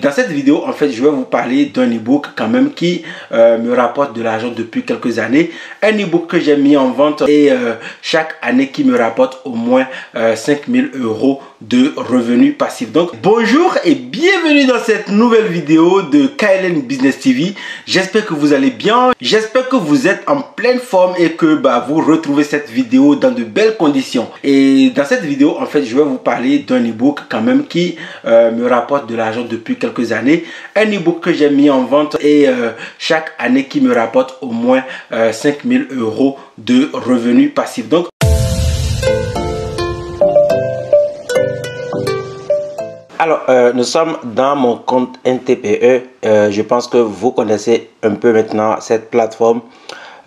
Dans cette vidéo, en fait, je vais vous parler d'un ebook quand même qui me rapporte de l'argent depuis quelques années. Un ebook que j'ai mis en vente et chaque année qui me rapporte au moins 5000 € de revenus passifs. Donc, bonjour et bienvenue dans cette nouvelle vidéo de KLN Business TV. J'espère que vous allez bien. J'espère que vous êtes en pleine forme et que vous retrouvez cette vidéo dans de belles conditions. Et dans cette vidéo, en fait, je vais vous parler d'un ebook quand même qui me rapporte de l'argent depuis quelques années. Un ebook que j'ai mis en vente et chaque année qui me rapporte au moins 5000 € de revenus passifs. Donc, alors, nous sommes dans mon compte NTPE. Je pense que vous connaissez un peu maintenant cette plateforme.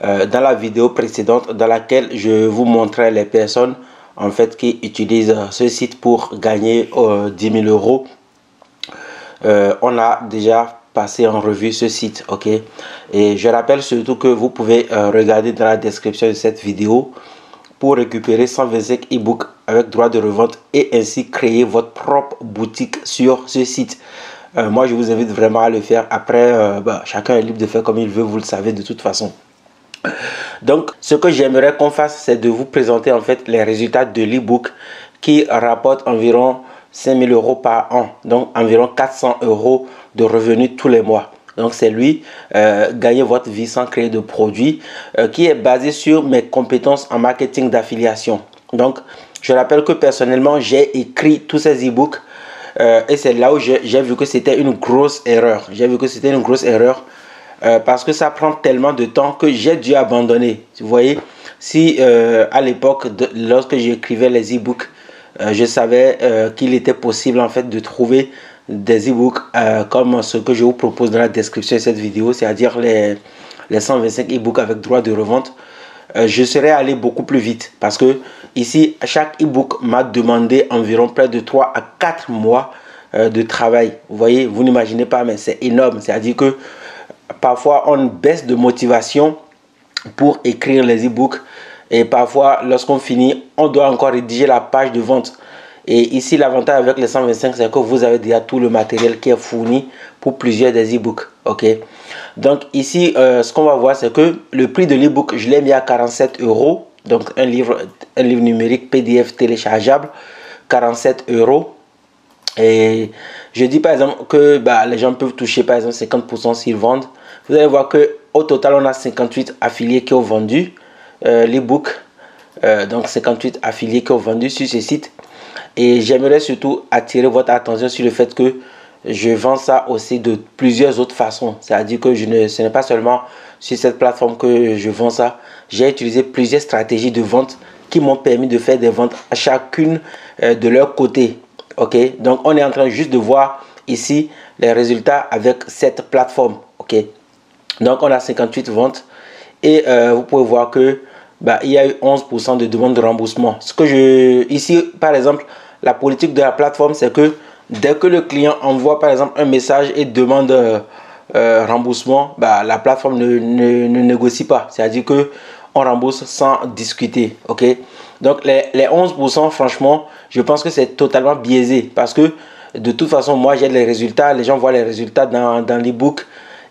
Dans la vidéo précédente, dans laquelle je vous montrais les personnes en fait qui utilisent ce site pour gagner 10 000 €. On a déjà passé en revue ce site, ok. Et je rappelle surtout que vous pouvez regarder dans la description de cette vidéo pour récupérer 125 e-books avec droit de revente et ainsi créer votre propre boutique sur ce site. Moi, je vous invite vraiment à le faire. Après, chacun est libre de faire comme il veut, vous le savez de toute façon. Donc, ce que j'aimerais qu'on fasse, c'est de vous présenter en fait les résultats de l'e-book qui rapporte environ 5000 € par an. Donc, environ 400 € de revenus tous les mois. Donc, c'est lui, gagner votre vie sans créer de produits, qui est basé sur mes compétences en marketing d'affiliation. Donc, je rappelle que personnellement, j'ai écrit tous ces e-books et c'est là où j'ai vu que c'était une grosse erreur. J'ai vu que c'était une grosse erreur parce que ça prend tellement de temps que j'ai dû abandonner. Vous voyez, si à l'époque, lorsque j'écrivais les e-books, je savais qu'il était possible en fait de trouver des e-books comme ce que je vous propose dans la description de cette vidéo, c'est-à-dire les 125 e-books avec droit de revente, je serais allé beaucoup plus vite parce que ici, chaque e-book m'a demandé environ près de 3 à 4 mois de travail. Vous voyez, vous n'imaginez pas, mais c'est énorme. C'est-à-dire que parfois, on baisse de motivation pour écrire les e-books et parfois, lorsqu'on finit, on doit encore rédiger la page de vente. Et ici, l'avantage avec les 125, c'est que vous avez déjà tout le matériel qui est fourni pour plusieurs des e-books. Ok. Donc ici, ce qu'on va voir, c'est que le prix de l'e-book, je l'ai mis à 47 €. Donc un livre numérique PDF téléchargeable, 47 €. Et je dis par exemple que les gens peuvent toucher par exemple 50% s'ils vendent. Vous allez voir que au total, on a 58 affiliés qui ont vendu l'e-book. Donc 58 affiliés qui ont vendu sur ce site. Et j'aimerais surtout attirer votre attention sur le fait que je vends ça aussi de plusieurs autres façons. C'est-à-dire que ce n'est pas seulement sur cette plateforme que je vends ça. J'ai utilisé plusieurs stratégies de vente qui m'ont permis de faire des ventes à chacune de leur côté. Ok, donc on est en train juste de voir ici les résultats avec cette plateforme. Ok, donc on a 58 ventes et vous pouvez voir que il y a eu 11% de demande de remboursement. Ici par exemple, la politique de la plateforme, c'est que dès que le client envoie par exemple un message et demande remboursement, la plateforme ne négocie pas. C'est-à-dire que on rembourse sans discuter. Ok. Donc les 11%, franchement, je pense que c'est totalement biaisé parce que de toute façon, moi j'ai les résultats, les gens voient les résultats dans l'e-book.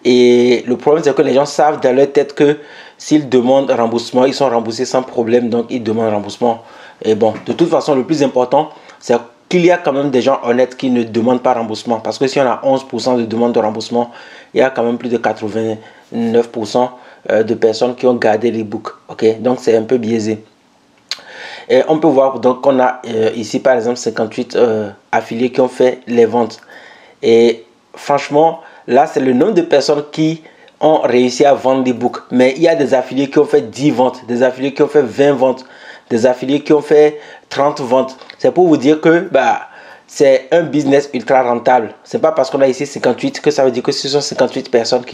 Et le problème, c'est que les gens savent dans leur tête que s'ils demandent remboursement, ils sont remboursés sans problème. Donc, ils demandent remboursement. Et bon, de toute façon, le plus important, c'est qu'il y a quand même des gens honnêtes qui ne demandent pas remboursement. Parce que si on a 11% de demande de remboursement, il y a quand même plus de 89% de personnes qui ont gardé l'e-book. Ok, donc c'est un peu biaisé. Et on peut voir donc qu'on a ici, par exemple, 58 affiliés qui ont fait les ventes. Et franchement, là, c'est le nombre de personnes qui ont réussi à vendre des books. Mais il y a des affiliés qui ont fait 10 ventes, des affiliés qui ont fait 20 ventes, des affiliés qui ont fait 30 ventes. C'est pour vous dire que c'est un business ultra rentable. C'est pas parce qu'on a ici 58 que ça veut dire que ce sont 58 personnes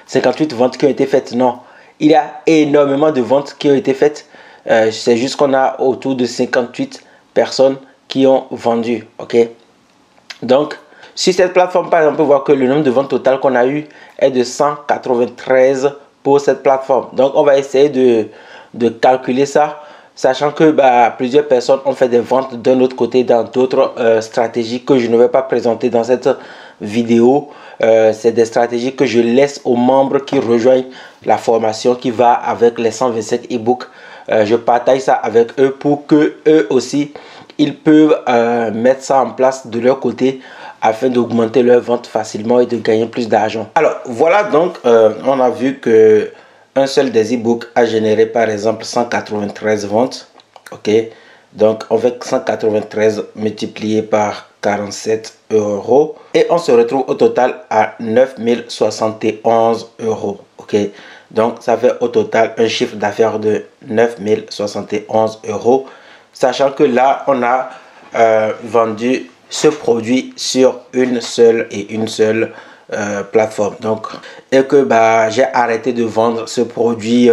58 ventes qui ont été faites. Non, il y a énormément de ventes qui ont été faites. C'est juste qu'on a autour de 58 personnes qui ont vendu. Ok. Donc, sur cette plateforme, par exemple, on peut voir que le nombre de ventes totales qu'on a eu est de 193 pour cette plateforme. Donc, on va essayer de calculer ça. sachant que plusieurs personnes ont fait des ventes d'un autre côté dans d'autres stratégies que je ne vais pas présenter dans cette vidéo. C'est des stratégies que je laisse aux membres qui rejoignent la formation qui va avec les 127 e-books. Je partage ça avec eux pour que eux aussi ils peuvent mettre ça en place de leur côté afin d'augmenter leur vente facilement et de gagner plus d'argent. Alors voilà, donc on a vu que un seul des e-books a généré par exemple 193 ventes. Ok, donc on fait 193 multiplié par 47 € et on se retrouve au total à 9071 €. Ok, donc ça fait au total un chiffre d'affaires de 9071 €, sachant que là on a vendu ce produit sur une seule plateforme. Donc, et que j'ai arrêté de vendre ce produit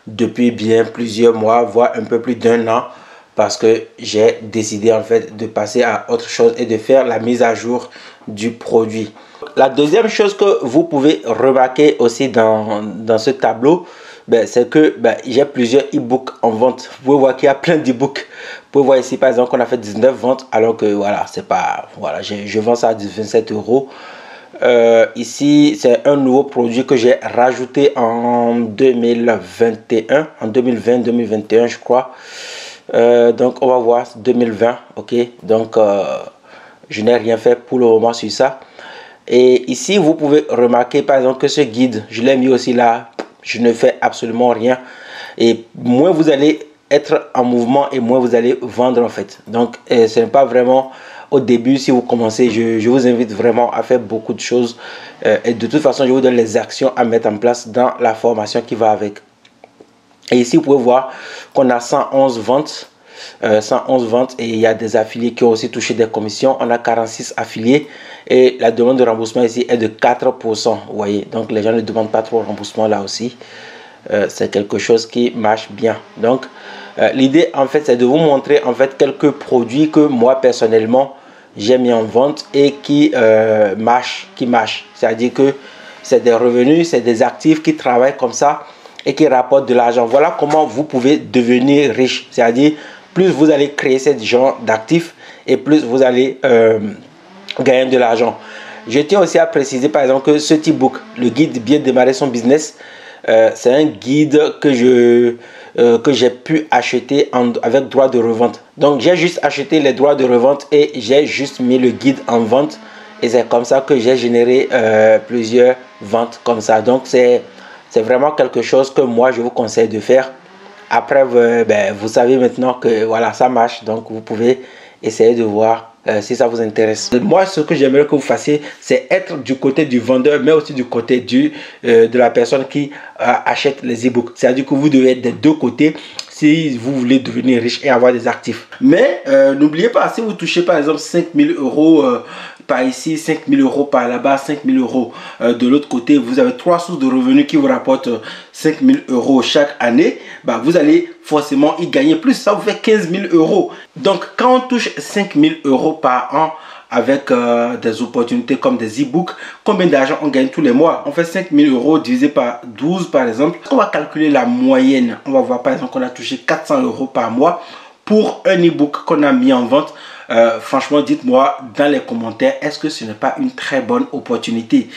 depuis bien plusieurs mois, voire un peu plus d'1 an, parce que j'ai décidé en fait de passer à autre chose et de faire la mise à jour du produit. La deuxième chose que vous pouvez remarquer aussi dans ce tableau, c'est que j'ai plusieurs e-books en vente. Vous pouvez voir qu'il y a plein d'e-books. Vous pouvez voir ici par exemple qu'on a fait 19 ventes, alors que voilà, c'est pas, voilà, je vends ça à 27 €. Ici c'est un nouveau produit que j'ai rajouté en 2021, en 2020-2021 je crois. Donc on va voir 2020. Ok, donc je n'ai rien fait pour le moment sur ça. Et ici vous pouvez remarquer par exemple que ce guide, je l'ai mis aussi là. Je ne fais absolument rien, et moins vous allez être en mouvement et moins vous allez vendre en fait. Donc ce n'est pas vraiment au début. Si vous commencez, je vous invite vraiment à faire beaucoup de choses, et de toute façon je vous donne les actions à mettre en place dans la formation qui va avec. Et ici vous pouvez voir qu'on a 111 ventes, 111 ventes, et il y a des affiliés qui ont aussi touché des commissions. On a 46 affiliés et la demande de remboursement ici est de 4%. Vous voyez, donc les gens ne demandent pas trop de remboursement là aussi. C'est quelque chose qui marche bien. Donc l'idée en fait c'est de vous montrer en fait quelques produits que moi personnellement j'ai mis en vente et qui marchent. C'est-à-dire que c'est des revenus, c'est des actifs qui travaillent comme ça et qui rapportent de l'argent. Voilà comment vous pouvez devenir riche. C'est-à-dire plus vous allez créer ce genre d'actifs et plus vous allez gagner de l'argent. Je tiens aussi à préciser par exemple que ce e-book, le guide bien démarrer son business, c'est un guide que j'ai pu acheter avec droit de revente. Donc j'ai juste acheté les droits de revente et j'ai juste mis le guide en vente, et c'est comme ça que j'ai généré plusieurs ventes comme ça. Donc c'est vraiment quelque chose que moi je vous conseille de faire. Après vous savez maintenant que voilà, ça marche, donc vous pouvez essayer de voir si ça vous intéresse. Moi, ce que j'aimerais que vous fassiez, c'est être du côté du vendeur, mais aussi du côté de la personne qui achète les e-books. C'est-à-dire que vous devez être des deux côtés si vous voulez devenir riche et avoir des actifs. Mais n'oubliez pas, si vous touchez par exemple 5 000 € par ici, 5 000 € par là-bas, 5 000 € de l'autre côté, vous avez 3 sources de revenus qui vous rapportent 5 000 € chaque année, vous allez forcément y gagner plus. Ça vous fait 15 000 €. Donc quand on touche 5 000 € par an avec des opportunités comme des e-books, combien d'argent on gagne tous les mois? On fait 5 000 € divisé par 12 par exemple. On va calculer la moyenne. On va voir par exemple qu'on a touché 400 € par mois pour un e-book qu'on a mis en vente. Franchement, dites-moi dans les commentaires, est-ce que ce n'est pas une très bonne opportunité?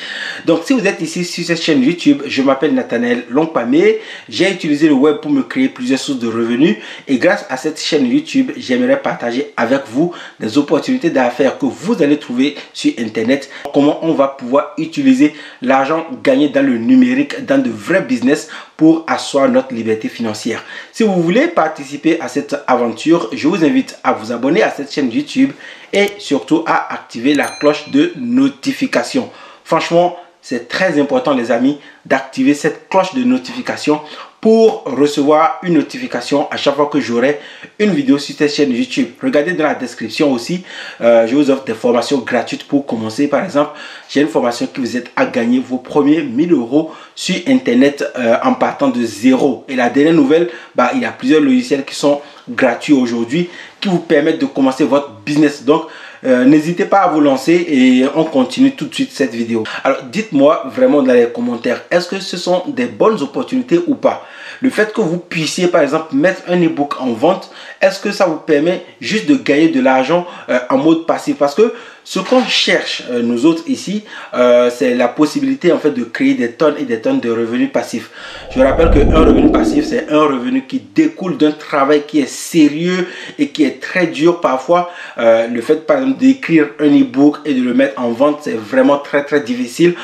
Donc si vous êtes ici sur cette chaîne YouTube, je m'appelle Nathanaël Longpamé. J'ai utilisé le web pour me créer plusieurs sources de revenus, et grâce à cette chaîne YouTube, j'aimerais partager avec vous des opportunités d'affaires que vous allez trouver sur internet. Comment on va pouvoir utiliser l'argent gagné dans le numérique, dans de vrais business, pour asseoir notre liberté financière. Si vous voulez participer à cette aventure, je vous invite à vous abonner à cette chaîne YouTube et surtout à activer la cloche de notification. Franchement, c'est très important les amis d'activer cette cloche de notification pour recevoir une notification à chaque fois que j'aurai une vidéo sur cette chaîne YouTube. Regardez dans la description aussi, je vous offre des formations gratuites pour commencer. Par exemple, j'ai une formation qui vous aide à gagner vos premiers 1 000 € sur internet en partant de zéro. Et la dernière nouvelle, il y a plusieurs logiciels qui sont gratuits aujourd'hui qui vous permettent de commencer votre business. Donc n'hésitez pas à vous lancer et on continue tout de suite cette vidéo. Alors dites-moi vraiment dans les commentaires, est-ce que ce sont des bonnes opportunités ou pas? le fait que vous puissiez par exemple mettre un e-book en vente, est-ce que ça vous permet juste de gagner de l'argent en mode passif? Parce que ce qu'on cherche, nous autres ici, c'est la possibilité en fait de créer des tonnes et des tonnes de revenus passifs. Je rappelle qu'un revenu passif, c'est un revenu qui découle d'un travail qui est sérieux et qui est très dur parfois. Le fait par exemple d'écrire un e-book et de le mettre en vente, c'est vraiment très difficile.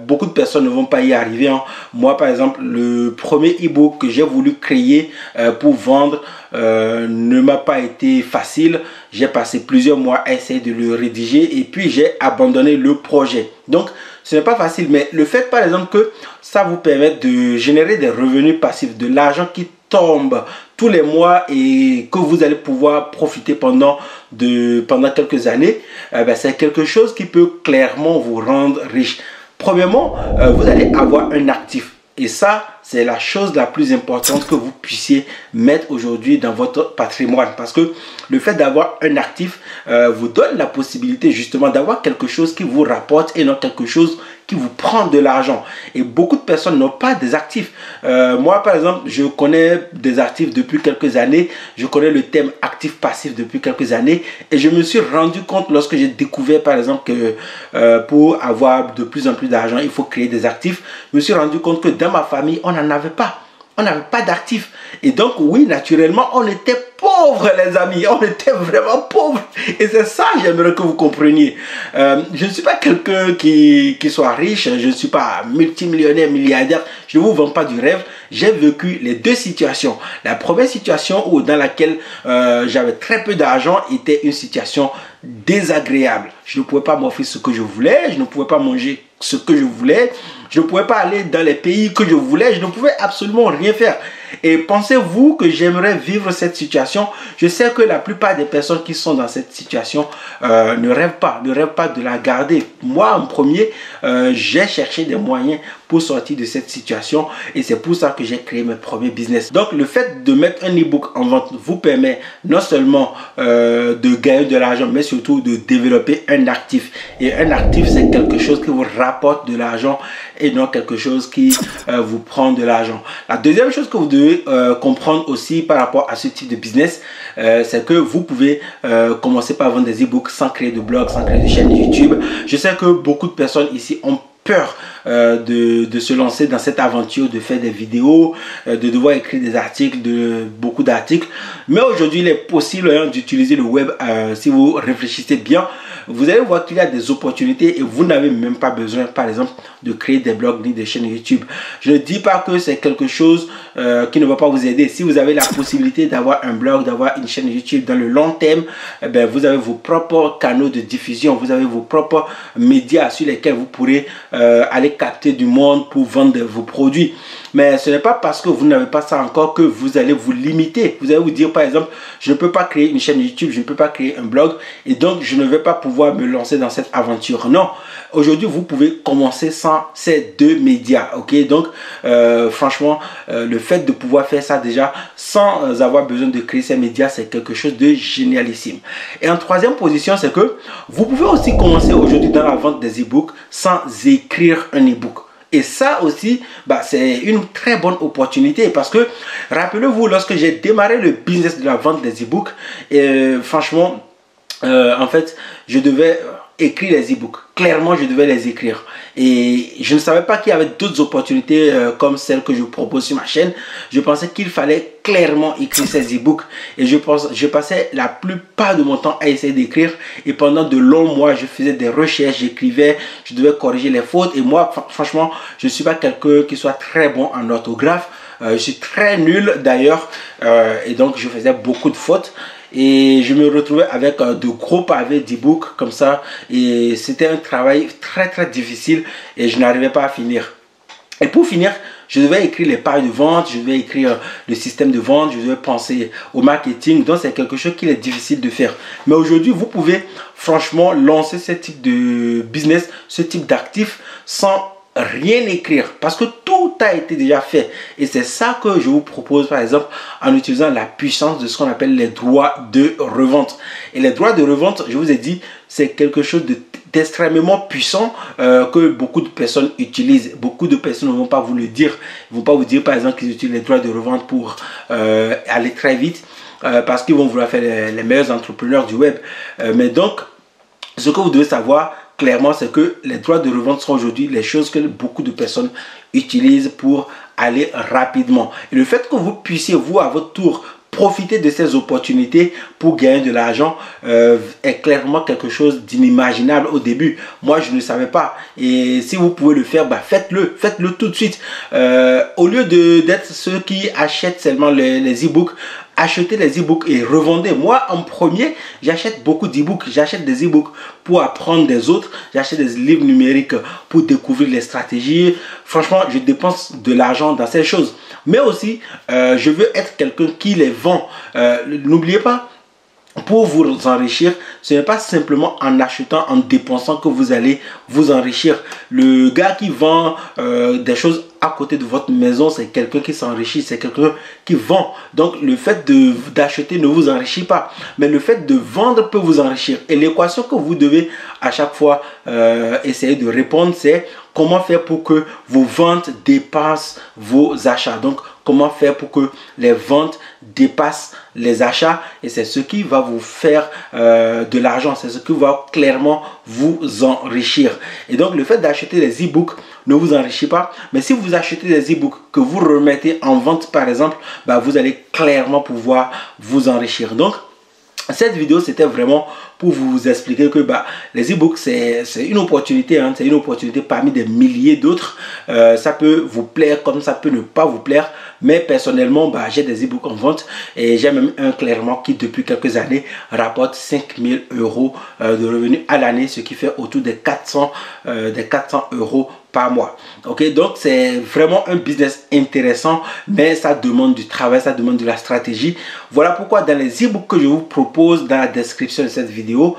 Beaucoup de personnes ne vont pas y arriver, hein. Moi par exemple, le premier e-book que j'ai voulu créer pour vendre ne m'a pas été facile. J'ai passé plusieurs mois à essayer de le rédiger et puis j'ai abandonné le projet. Donc ce n'est pas facile, mais le fait par exemple que ça vous permet de générer des revenus passifs, de l'argent qui tombe tous les mois et que vous allez pouvoir profiter pendant quelques années, c'est quelque chose qui peut clairement vous rendre riche. Premièrement, vous allez avoir un actif. Et ça, c'est la chose la plus importante que vous puissiez mettre aujourd'hui dans votre patrimoine. Parce que le fait d'avoir un actif vous donne la possibilité justement d'avoir quelque chose qui vous rapporte et non quelque chose qui vous prend de l'argent. Et beaucoup de personnes n'ont pas des actifs. Moi, par exemple, je connais des actifs depuis quelques années. Je connais le thème actif-passif depuis quelques années. Et je me suis rendu compte lorsque j'ai découvert, par exemple, que pour avoir de plus en plus d'argent, il faut créer des actifs. Je me suis rendu compte que dans ma famille, on n'en avait pas. On n'avait pas d'actifs. Et donc, oui, naturellement, on était pauvres, les amis. On était vraiment pauvres. Et c'est ça, j'aimerais que vous compreniez. Je ne suis pas quelqu'un qui soit riche. Je ne suis pas multimillionnaire, milliardaire. Je ne vous vends pas du rêve. J'ai vécu les deux situations. La première situation dans laquelle j'avais très peu d'argent était une situation désagréable. Je ne pouvais pas m'offrir ce que je voulais. Je ne pouvais pas manger ce que je voulais. Je ne pouvais pas aller dans les pays que je voulais. Je ne pouvais absolument rien faire. Et pensez-vous que j'aimerais vivre cette situation? Je sais que la plupart des personnes qui sont dans cette situation ne rêvent pas de la garder. Moi, en premier, j'ai cherché des moyens pour sortir de cette situation et c'est pour ça que j'ai créé mes premiers business. Donc, le fait de mettre un e-book en vente vous permet non seulement de gagner de l'argent, mais surtout de développer un actif. Et un actif, c'est quelque chose qui vous rapporte de l'argent et non quelque chose qui vous prend de l'argent. La deuxième chose que vous devez comprendre aussi par rapport à ce type de business, c'est que vous pouvez commencer par vendre des e-books sans créer de blog, sans créer de chaîne YouTube. Je sais que beaucoup de personnes ici ont peur de se lancer dans cette aventure, de faire des vidéos, de devoir écrire des articles, beaucoup d'articles. Mais aujourd'hui, il est possible d'utiliser le web si vous réfléchissez bien. Vous allez voir qu'il y a des opportunités et vous n'avez même pas besoin, par exemple, de créer des blogs ni des chaînes YouTube. Je ne dis pas que c'est quelque chose qui ne va pas vous aider. Si vous avez la possibilité d'avoir un blog, d'avoir une chaîne YouTube dans le long terme, vous avez vos propres canaux de diffusion, vous avez vos propres médias sur lesquels vous pourrez aller capter du monde pour vendre vos produits. Mais ce n'est pas parce que vous n'avez pas ça encore que vous allez vous limiter. Vous allez vous dire, par exemple, je ne peux pas créer une chaîne YouTube, je ne peux pas créer un blog et donc je ne vais pas pouvoir me lancer dans cette aventure. Non, aujourd'hui, vous pouvez commencer sans ces deux médias. Ok, donc franchement, le fait de pouvoir faire ça déjà sans avoir besoin de créer ces médias, c'est quelque chose de génialissime. Et en troisième position, c'est que vous pouvez aussi commencer aujourd'hui dans la vente des e-books sans écrire un e-book. Et ça aussi, c'est une très bonne opportunité parce que, rappelez-vous, lorsque j'ai démarré le business de la vente des e-books, franchement, en fait, je devais écrire les e-books. Clairement, je devais les écrire. Et je ne savais pas qu'il y avait d'autres opportunités comme celles que je propose sur ma chaîne. Je pensais qu'il fallait clairement écrire ces e-books. Et je passais la plupart de mon temps à essayer d'écrire. Et pendant de longs mois, je faisais des recherches, j'écrivais, je devais corriger les fautes. Et moi, franchement, je ne suis pas quelqu'un qui soit très bon en orthographe. Je suis très nul d'ailleurs. Et donc, je faisais beaucoup de fautes. Et je me retrouvais avec de gros pavés d'e-book comme ça. Et c'était un travail très difficile et je n'arrivais pas à finir. Et pour finir, je devais écrire les pages de vente, je devais écrire le système de vente, je devais penser au marketing. Donc c'est quelque chose qui est difficile de faire. Mais aujourd'hui, vous pouvez franchement lancer ce type de business, ce type d'actif sans rien écrire parce que tout a été déjà fait et c'est ça que je vous propose par exemple en utilisant la puissance de ce qu'on appelle les droits de revente. Et les droits de revente, je vous ai dit, c'est quelque chose de d'extrêmement puissant que beaucoup de personnes utilisent. Beaucoup de personnes ne vont pas vous le dire. Ils ne vont pas vous dire par exemple qu'ils utilisent les droits de revente pour aller très vite parce qu'ils vont vouloir faire les meilleurs entrepreneurs du web. Mais donc, ce que vous devez savoir clairement, c'est que les droits de revente sont aujourd'hui les choses que beaucoup de personnes utilisent pour aller rapidement. Et le fait que vous puissiez, vous, à votre tour, profiter de ces opportunités pour gagner de l'argent est clairement quelque chose d'inimaginable au début. Moi, je ne savais pas. Et si vous pouvez le faire, faites-le. Faites-le tout de suite. Au lieu d'être ceux qui achètent seulement les e-books, achetez les e-books et revendez. Moi, en premier, j'achète beaucoup d'e-books. J'achète des e-books pour apprendre des autres. J'achète des livres numériques pour découvrir les stratégies. Franchement, je dépense de l'argent dans ces choses. Mais aussi, je veux être quelqu'un qui les vend. N'oubliez pas, pour vous enrichir, ce n'est pas simplement en achetant, en dépensant que vous allez vous enrichir. Le gars qui vend des choses à côté de votre maison, c'est quelqu'un qui s'enrichit, c'est quelqu'un qui vend. Donc le fait d'acheter ne vous enrichit pas, mais le fait de vendre peut vous enrichir. Et l'équation que vous devez à chaque fois essayer de répondre, c'est comment faire pour que vos ventes dépassent vos achats. Donc comment faire pour que les ventes dépassent les achats, et c'est ce qui va vous faire de l'argent, c'est ce qui va clairement vous enrichir. Et donc le fait d'acheter des e-books ne vous enrichit pas, mais si vous achetez des e-books que vous remettez en vente par exemple, vous allez clairement pouvoir vous enrichir. Donc cette vidéo, c'était vraiment pour vous expliquer que les e-books, c'est une opportunité, hein, c'est une opportunité parmi des milliers d'autres. Ça peut vous plaire comme ça peut ne pas vous plaire. Mais personnellement, j'ai des e-books en vente et j'ai même un clairement qui depuis quelques années rapporte 5 000 € de revenus à l'année, ce qui fait autour des 400 € par mois. Ok, donc c'est vraiment un business intéressant, mais ça demande du travail, ça demande de la stratégie. Voilà pourquoi dans les e-books que je vous propose dans la description de cette vidéo,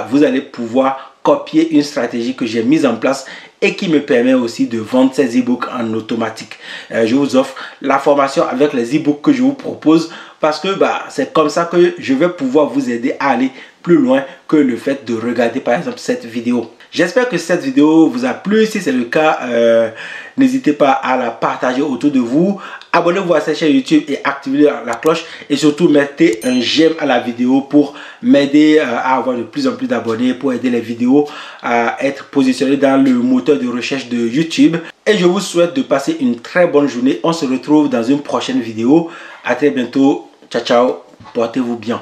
vous allez pouvoir copier une stratégie que j'ai mise en place et qui me permet aussi de vendre ces e-books en automatique. Je vous offre la formation avec les e-books que je vous propose parce que c'est comme ça que je vais pouvoir vous aider à aller plus loin que le fait de regarder par exemple cette vidéo. J'espère que cette vidéo vous a plu. Si c'est le cas, n'hésitez pas à la partager autour de vous. Abonnez-vous à cette chaîne YouTube et activez la cloche. Et surtout, mettez un j'aime à la vidéo pour m'aider à avoir de plus en plus d'abonnés, pour aider les vidéos à être positionnées dans le moteur de recherche de YouTube. Et je vous souhaite de passer une très bonne journée. On se retrouve dans une prochaine vidéo. À très bientôt. Ciao, ciao. Portez-vous bien.